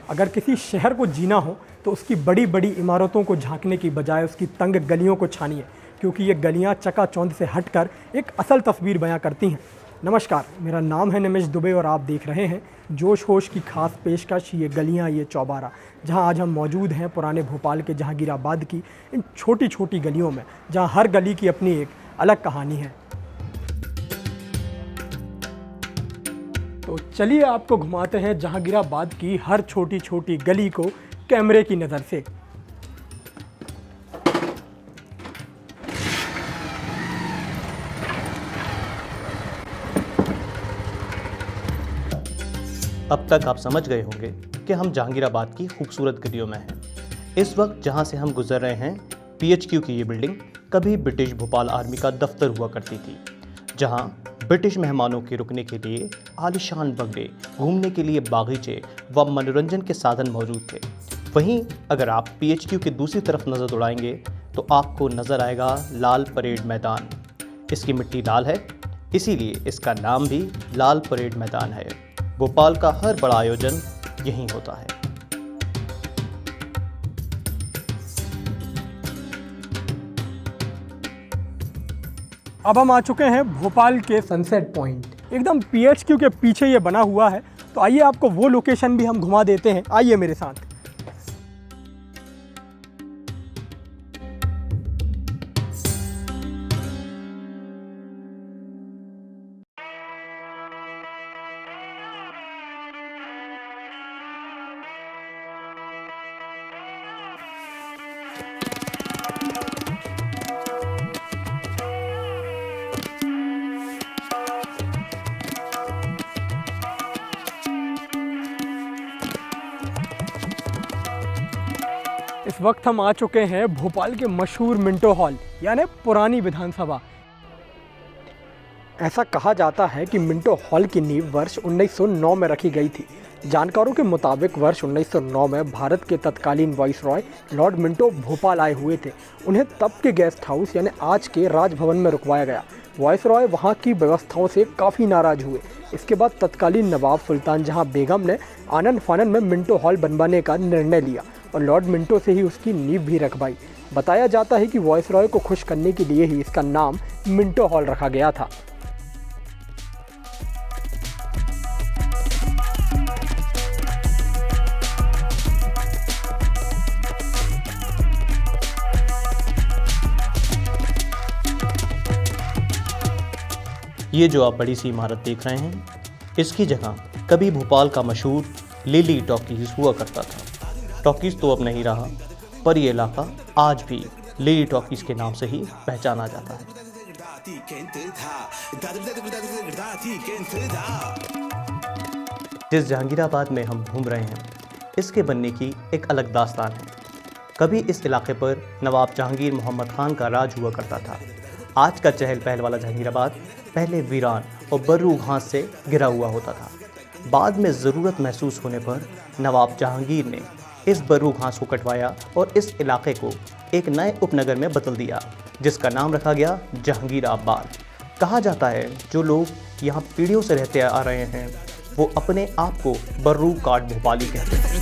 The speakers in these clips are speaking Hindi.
अगर किसी शहर को जीना हो तो उसकी बड़ी बड़ी इमारतों को झांकने की बजाय उसकी तंग गलियों को छानिए, क्योंकि ये गलियां चकाचौंध से हटकर एक असल तस्वीर बयां करती हैं। नमस्कार, मेरा नाम है निमिष दुबे और आप देख रहे हैं जोश होश की खास पेशकश ये गलियां ये चौबारा, जहां आज हम मौजूद हैं पुराने भोपाल के जहांगीराबाद की इन छोटी छोटी गलियों में, जहां हर गली की अपनी एक अलग कहानी है। तो चलिए आपको घुमाते हैं जहांगीराबाद की हर छोटी छोटी गली को कैमरे की नज़र से। अब तक आप समझ गए होंगे कि हम जहांगीराबाद की खूबसूरत गलियों में हैं। इस वक्त जहां से हम गुजर रहे हैं, PHQ की ये बिल्डिंग कभी ब्रिटिश भोपाल आर्मी का दफ्तर हुआ करती थी, जहां ब्रिटिश मेहमानों के रुकने के लिए आलीशान बंगले, घूमने के लिए बागीचे व मनोरंजन के साधन मौजूद थे। वहीं अगर आप PHQ की दूसरी तरफ नज़र दौड़ाएंगे तो आपको नज़र आएगा लाल परेड मैदान। इसकी मिट्टी लाल है, इसीलिए इसका नाम भी लाल परेड मैदान है। भोपाल का हर बड़ा आयोजन यहीं होता है। अब हम आ चुके हैं भोपाल के सनसेट पॉइंट। एकदम PHQ के पीछे ये बना हुआ है, तो आइए आपको वो लोकेशन भी हम घुमा देते हैं। आइए मेरे साथ। इस वक्त हम आ चुके हैं भोपाल के मशहूर मिंटो हॉल, यानी पुरानी विधानसभा। ऐसा कहा जाता है कि मिंटो हॉल की नींव वर्ष 1909 में रखी गई थी। जानकारों के मुताबिक वर्ष 1909 में भारत के तत्कालीन वाइसरॉय लॉर्ड मिंटो भोपाल आए हुए थे। उन्हें तब के गेस्ट हाउस यानी आज के राजभवन में रुकवाया गया। वाइसरॉय वहाँ की व्यवस्थाओं से काफ़ी नाराज़ हुए। इसके बाद तत्कालीन नवाब सुल्तान जहाँ बेगम ने आनन फानन में मिंटो हॉल बनवाने का निर्णय लिया और लॉर्ड मिंटो से ही उसकी नींव भी रखवाई। बताया जाता है कि वाइसरॉय को खुश करने के लिए ही इसका नाम मिंटो हॉल रखा गया था। ये जो आप बड़ी सी इमारत देख रहे हैं, इसकी जगह कभी भोपाल का मशहूर लिली टॉकीज हुआ करता था। टॉकीज तो अब नहीं रहा, पर यह इलाका आज भी लिली टॉकीज के नाम से ही पहचाना जाता है। जिस जहांगीराबाद में हम घूम रहे हैं, इसके बनने की एक अलग दास्तान है। कभी इस इलाके पर नवाब जहांगीर मोहम्मद खान का राज हुआ करता था। आज का चहल पहल वाला जहांगीराबाद पहले वीरान और बर्रू घास से घिरा हुआ होता था। बाद में ज़रूरत महसूस होने पर नवाब जहांगीर ने इस बर्रू घास को कटवाया और इस इलाके को एक नए उपनगर में बदल दिया, जिसका नाम रखा गया जहांगीराबाद। कहा जाता है जो लोग यहाँ पीढ़ियों से रहते आ रहे हैं, वो अपने आप को बर्रू काट भोपाली कहते हैं।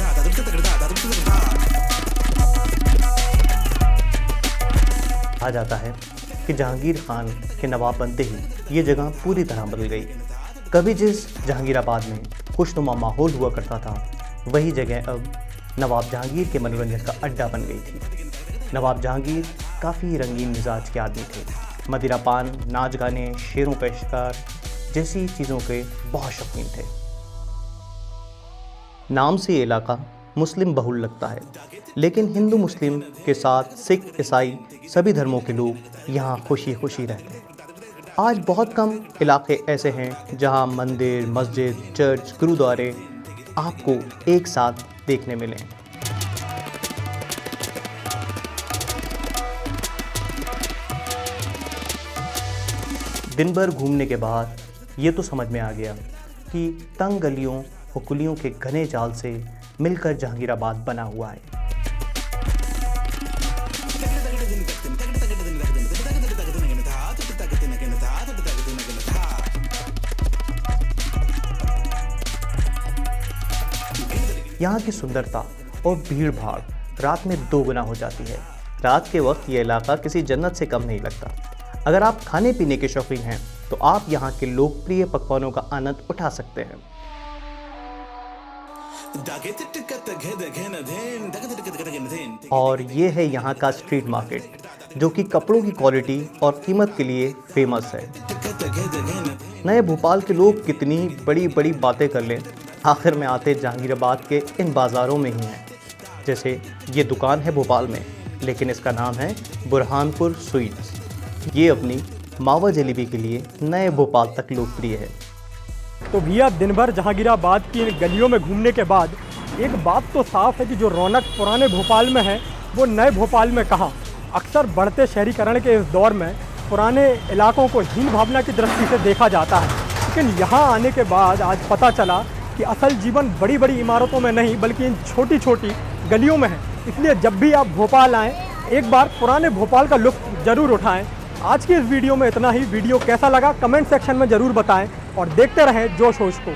कहा जाता है कि जहांगीर खान के नवाब बनते ही ये जगह पूरी तरह बदल गई। कभी जिस जहांगीराबाद में खुशनुमा माहौल हुआ करता था, वही जगह अब नवाब जहांगीर के मनोरंजन का अड्डा बन गई थी। नवाब जहांगीर काफ़ी रंगीन मिजाज के आदमी थे। मदिरा पान, नाच गाने, शेरों का शिकार जैसी चीज़ों के बहुत शौकीन थे। नाम से ये इलाका मुस्लिम बहुल लगता है, लेकिन हिंदू मुस्लिम के साथ सिख, ईसाई सभी धर्मों के लोग यहाँ खुशी खुशी रहते हैं। आज बहुत कम इलाके ऐसे हैं जहाँ मंदिर, मस्जिद, चर्च, गुरुद्वारे आपको एक साथ देखने मिले। दिन भर घूमने के बाद ये तो समझ में आ गया कि तंग गलियों और कुलियों के घने जाल से मिलकर जहांगीराबाद बना हुआ है। यहाँ की सुंदरता और भीड़ भाड़ रात में 2 गुना हो जाती है। रात के वक्त ये इलाका किसी जन्नत से कम नहीं लगता। अगर आप खाने पीने के शौकीन हैं तो आप यहाँ के लोकप्रिय पकवानों का आनंद उठा सकते हैं। और ये है यहाँ का स्ट्रीट मार्केट जो कि कपड़ों की क्वालिटी और कीमत के लिए फेमस है। नए भोपाल के लोग कितनी बड़ी बड़ी बातें कर लें, आखिर में आते जहांगीराबाद के इन बाज़ारों में ही हैं। जैसे ये दुकान है भोपाल में, लेकिन इसका नाम है बुरहानपुर स्वीट्स। ये अपनी मावा जलेबी के लिए नए भोपाल तक लोकप्रिय है। तो भैया दिन भर जहांगीराबाद की इन गलियों में घूमने के बाद एक बात तो साफ है कि जो रौनक पुराने भोपाल में है वो नए भोपाल में कहाँ। अक्सर बढ़ते शहरीकरण के इस दौर में पुराने इलाकों को हीन भावना की दृष्टि से देखा जाता है, लेकिन यहाँ आने के बाद आज पता चला कि असल जीवन बड़ी बड़ी इमारतों में नहीं बल्कि इन छोटी छोटी गलियों में है। इसलिए जब भी आप भोपाल आएँ एक बार पुराने भोपाल का लुत्फ़ ज़रूर उठाएँ। आज की इस वीडियो में इतना ही। वीडियो कैसा लगा कमेंट सेक्शन में ज़रूर बताएं और देखते रहें जोश होश को।